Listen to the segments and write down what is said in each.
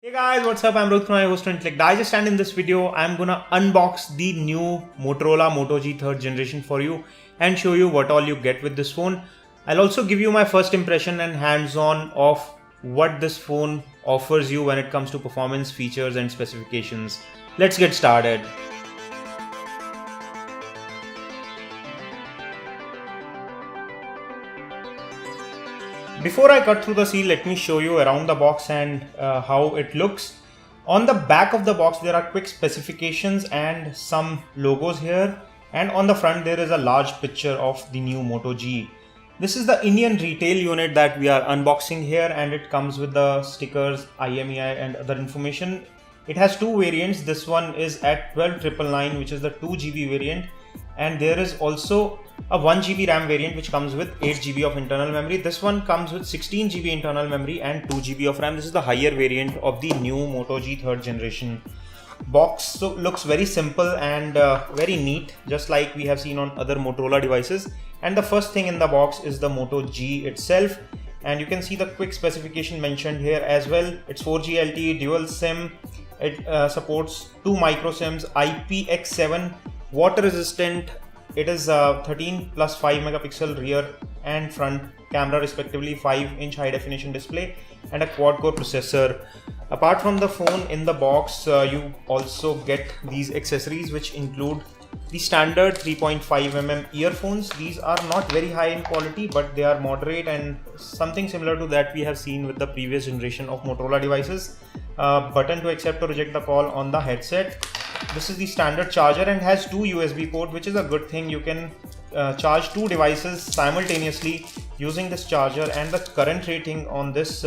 Hey guys, what's up? I'm Ruth from my host and Click Digest, and in this video I'm gonna unbox the new Motorola Moto G 3rd generation for you and show you what all you get with this phone. I'll also give you my first impression and hands-on of what this phone offers you when it comes to performance, features and specifications. Let's get started. Before I cut through the seal, let me show you around the box and how it looks. On the back of the box there are quick specifications and some logos here, and on the front there is a large picture of the new Moto G. This is the Indian retail unit that we are unboxing here, and it comes with the stickers, IMEI and other information. It has two variants. This one is at 12,999, which is the 2GB variant, and there is also a 1GB RAM variant which comes with 8GB of internal memory. This one comes with 16GB internal memory and 2GB of RAM. This is the higher variant of the new Moto G 3rd generation. Box looks very simple and very neat, just like we have seen on other Motorola devices. And the first thing in the box is the Moto G itself, and you can see the quick specification mentioned here as well. It's 4G LTE, dual SIM. It supports 2 micro SIMs, IPX7, water resistant. It is 13 plus 5 megapixel rear and front camera respectively, 5-inch high definition display and a quad core processor. Apart from the phone, in the box you also get these accessories, which include the standard 3.5mm earphones. These are not very high in quality, but they are moderate and something similar to that we have seen with the previous generation of Motorola devices. Button to accept or reject the call on the headset. This is the standard charger and has 2 USB ports, which is a good thing. You can charge 2 devices simultaneously using this charger, and the current rating on this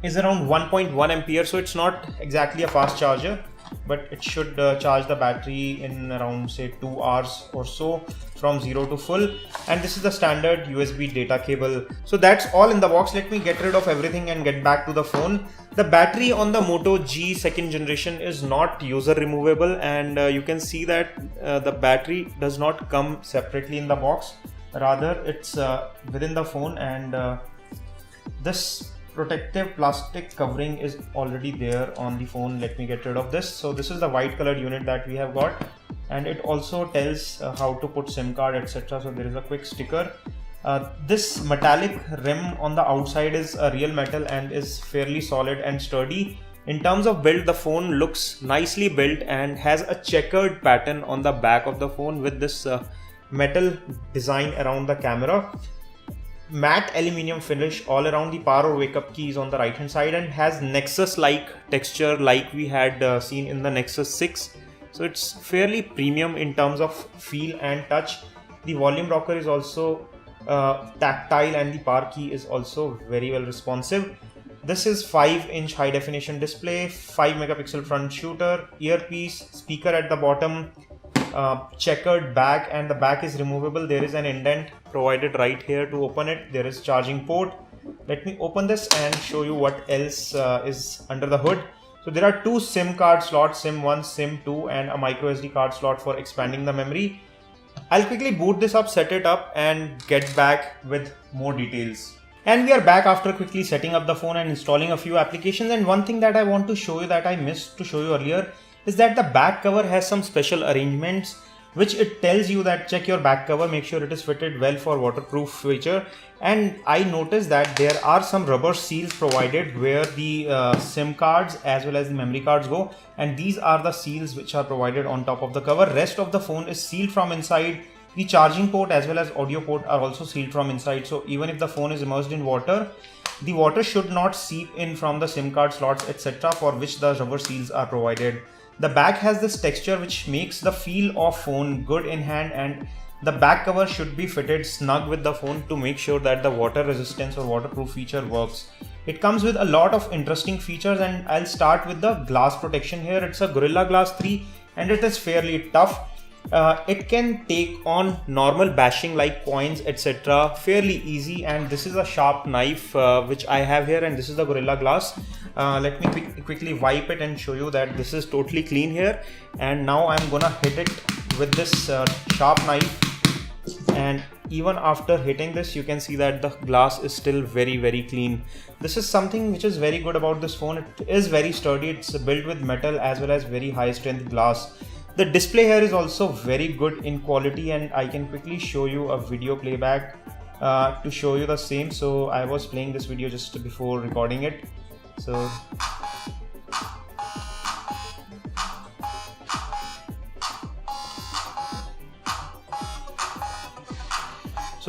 is around 1.1 ampere, so it's not exactly a fast charger, but it should charge the battery in around say 2 hours or so from 0 to full. And this is the standard USB data cable. So that's all in the box. Let me get rid of everything and get back to the phone. The battery on the Moto G 2nd generation is not user removable, and you can see that the battery does not come separately in the box. Rather, it's within the phone, and this protective plastic covering is already there on the phone. Let me get rid of this. So this is the white colored unit that we have got, and it also tells how to put SIM card, etc. So there is a quick sticker. This metallic rim on the outside is a real metal and is fairly solid and sturdy. In terms of build, the phone looks nicely built and has a checkered pattern on the back of the phone with this metal design around the camera. Matte aluminium finish all around the power or wake up keys on the right hand side, and has Nexus like texture like we had seen in the Nexus 6. So it's fairly premium in terms of feel and touch. The volume rocker is also tactile, and the power key is also very well responsive. This is 5-inch high definition display, 5 megapixel front shooter, earpiece, speaker at the bottom, checkered back, and the back is removable. There is an indent provided right here to open it. There is charging port. Let me open this and show you what else is under the hood. So there are 2 SIM card slots, SIM 1, SIM 2, and a micro SD card slot for expanding the memory. I'll quickly boot this up, set it up, and get back with more details. And we are back after quickly setting up the phone and installing a few applications. And one thing that I want to show you that I missed to show you earlier is that the back cover has some special arrangements, which it tells you that check your back cover, make sure it is fitted well for waterproof feature. And I noticed that there are some rubber seals provided where the SIM cards as well as the memory cards go, and these are the seals which are provided on top of the cover. Rest of the phone is sealed from inside. The charging port as well as audio port are also sealed from inside, so even if the phone is immersed in water, the water should not seep in from the SIM card slots, etc., for which the rubber seals are provided. The back has this texture which makes the feel of phone good in hand, and the back cover should be fitted snug with the phone to make sure that the water resistance or waterproof feature works. It comes with a lot of interesting features, and I'll start with the glass protection here. It's a Gorilla Glass 3 and it is fairly tough. It can take on normal bashing like coins, etc. fairly easy, and this is a sharp knife which I have here, and this is the Gorilla Glass. Let me quickly wipe it and show you that this is totally clean here. And now I'm gonna hit it with this sharp knife, and even after hitting this, you can see that the glass is still very clean. This is something which is very good about this phone. It is very sturdy. It's built with metal as well as very high strength glass. The display here is also very good in quality, and I can quickly show you a video playback to show you the same. So I was playing this video just before recording it. So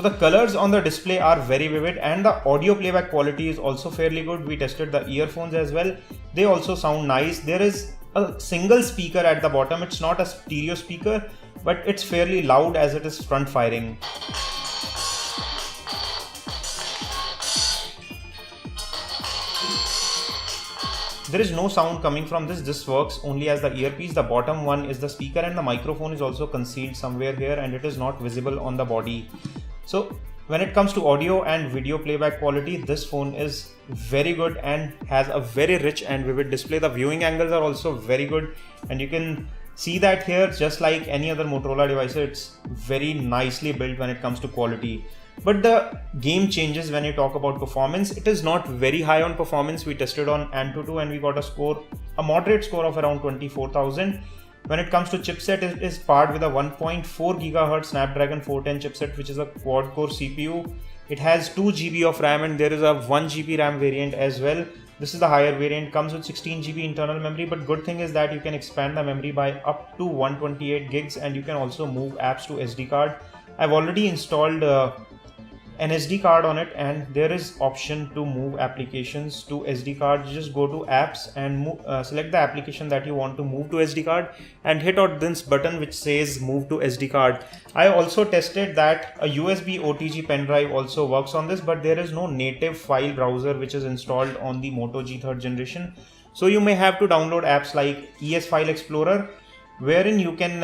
the colors on the display are very vivid, and the audio playback quality is also fairly good. We tested the earphones as well. They also sound nice. There is a single speaker at the bottom. It's not a stereo speaker, but it's fairly loud as it is front firing. There is no sound coming from this. This works only as the earpiece. The bottom one is the speaker, and the microphone is also concealed somewhere here, and it is not visible on the body. So when it comes to audio and video playback quality, this phone is very good and has a very rich and vivid display. The viewing angles are also very good, and you can see that here. Just like any other Motorola device, it's very nicely built when it comes to quality. But the game changes when you talk about performance. It is not very high on performance. We tested on Antutu and we got a moderate score of around 24,000. When it comes to chipset, it is paired with a 1.4 GHz Snapdragon 410 chipset, which is a quad-core CPU. It has 2 GB of RAM, and there is a 1 GB RAM variant as well. This is the higher variant, comes with 16 GB internal memory, but good thing is that you can expand the memory by up to 128 gigs, and you can also move apps to SD card. I've already installed an SD card on it, and there is option to move applications to SD card. You just go to apps and select the application that you want to move to SD card and hit on this button which says move to SD card. I also tested that a USB OTG pen drive also works on this, but there is no native file browser which is installed on the Moto G 3rd generation. So you may have to download apps like ES File Explorer, wherein you can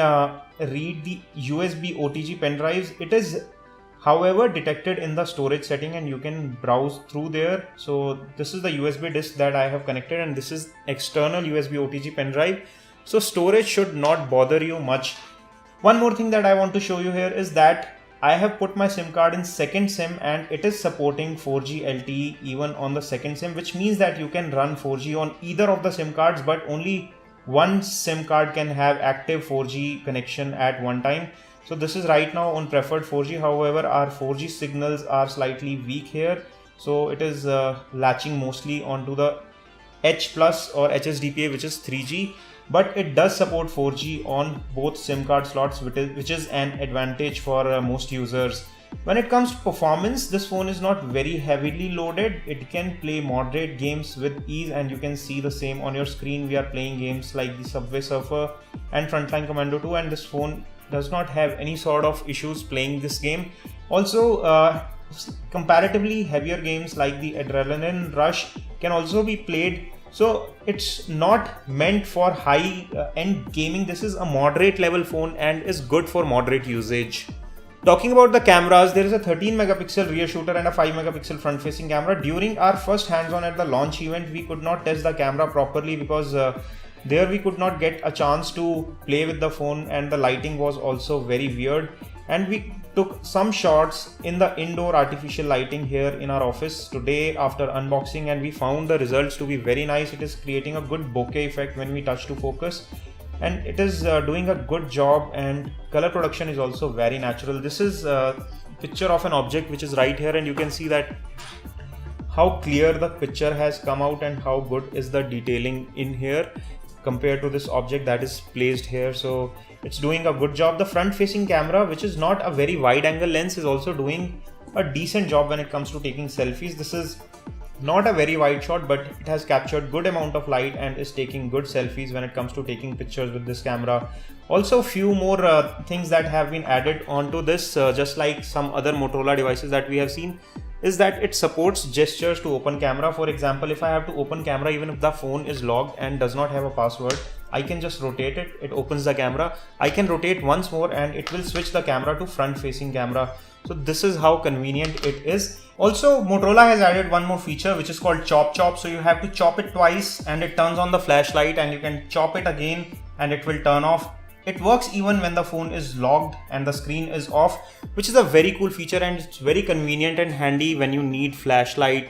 read the USB OTG pen drives. It is however detected in the storage setting, and you can browse through there. So this is the USB disk that I have connected, and this is external USB OTG pen drive. So storage should not bother you much. One more thing that I want to show you here is that I have put my SIM card in second SIM, and it is supporting 4G LTE even on the second SIM, which means that you can run 4G on either of the SIM cards, but only one SIM card can have active 4G connection at one time. So this is right now on preferred 4G. However, our 4G signals are slightly weak here, so it is latching mostly onto the H+ or HSDPA, which is 3G, but it does support 4G on both SIM card slots, which is an advantage for most users. When it comes to performance, this phone is not very heavily loaded. It can play moderate games with ease, and you can see the same on your screen. We are playing games like the Subway Surfer and Frontline Commando 2, and this phone does not have any sort of issues playing this game. Also, comparatively heavier games like the Adrenaline Rush can also be played. So it's not meant for high end gaming. This is a moderate level phone and is good for moderate usage. Talking about the cameras, there is a 13 megapixel rear shooter and a 5 megapixel front facing camera. During our first hands-on at the launch event, we could not test the camera properly because there we could not get a chance to play with the phone, and the lighting was also very weird. And we took some shots in the indoor artificial lighting here in our office today after unboxing, and we found the results to be very nice. It is creating a good bokeh effect when we touch to focus, and it is doing a good job, and color production is also very natural. This is a picture of an object which is right here, and you can see that how clear the picture has come out and how good is the detailing in here compared to this object that is placed here. So it's doing a good job. The front facing camera, which is not a very wide angle lens, is also doing a decent job when it comes to taking selfies. This is not a very wide shot, but it has captured good amount of light and is taking good selfies when it comes to taking pictures with this camera. Also, few more things that have been added onto this, just like some other Motorola devices that we have seen, is that it supports gestures to open camera. For example, if I have to open camera, even if the phone is locked and does not have a password, I can just rotate it, it opens the camera. I can rotate once more and it will switch the camera to front facing camera. So this is how convenient it is. Also, Motorola has added one more feature which is called chop chop. So you have to chop it twice and it turns on the flashlight, and you can chop it again and it will turn off. It works even when the phone is locked and the screen is off, which is a very cool feature, and it's very convenient and handy when you need flashlight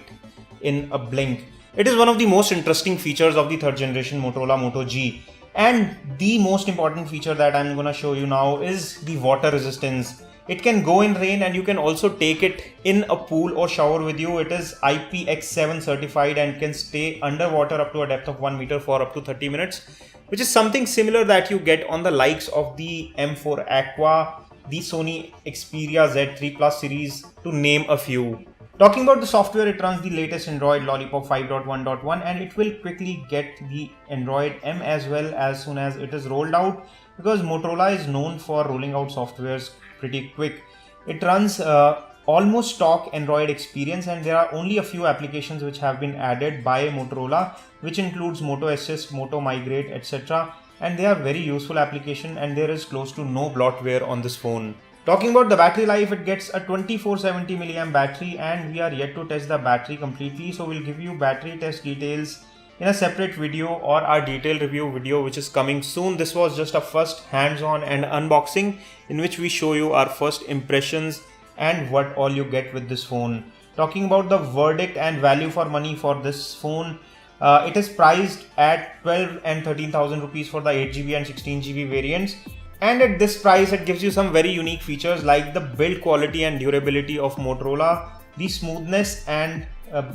in a blink. It is one of the most interesting features of the third generation Motorola Moto G. And the most important feature that I'm gonna show you now is the water resistance. It can go in rain and you can also take it in a pool or shower with you. It is IPX7 certified and can stay underwater up to a depth of 1 meter for up to 30 minutes, which is something similar that you get on the likes of the M4 Aqua, the Sony Xperia Z3 Plus series, to name a few. Talking about the software, it runs the latest Android Lollipop 5.1.1 and it will quickly get the Android M as well as soon as it is rolled out, because Motorola is known for rolling out softwares pretty quick. It runs almost stock Android experience, and there are only a few applications which have been added by Motorola, which includes Moto Assist, Moto Migrate, etc. And they are very useful application, and there is close to no bloatware on this phone. Talking about the battery life, it gets a 2470 mAh battery, and we are yet to test the battery completely, so we'll give you battery test details in a separate video or our detailed review video, which is coming soon. This was just a first hands-on and unboxing in which we show you our first impressions and what all you get with this phone. Talking about the verdict and value for money for this phone, it is priced at 12 and 13,000 rupees for the 8GB and 16GB variants. And at this price, it gives you some very unique features like the build quality and durability of Motorola, the smoothness and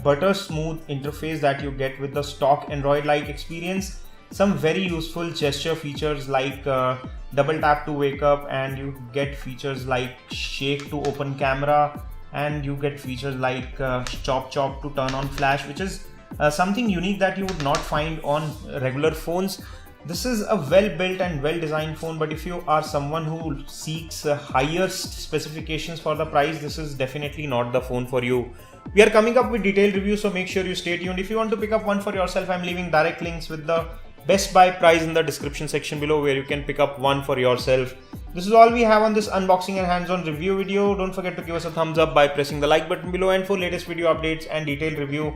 butter smooth interface that you get with the stock Android-like experience, some very useful gesture features like double tap to wake up, and you get features like shake to open camera, and you get features like chop chop to turn on flash, which is something unique that you would not find on regular phones. This is a well-built and well-designed phone, but if you are someone who seeks highest specifications for the price, this is definitely not the phone for you. We are coming up with detailed reviews, so make sure you stay tuned. If you want to pick up one for yourself, I'm leaving direct links with the best buy price in the description section below, where you can pick up one for yourself. This is all we have on this unboxing and hands-on review video. Don't forget to give us a thumbs up by pressing the like button below, and for latest video updates and detailed review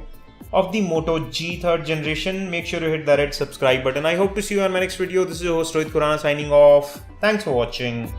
of the Moto G 3rd generation, make sure you hit the red subscribe button. I hope to see you on my next video. This is your host Rohit Khurana signing off. Thanks for watching.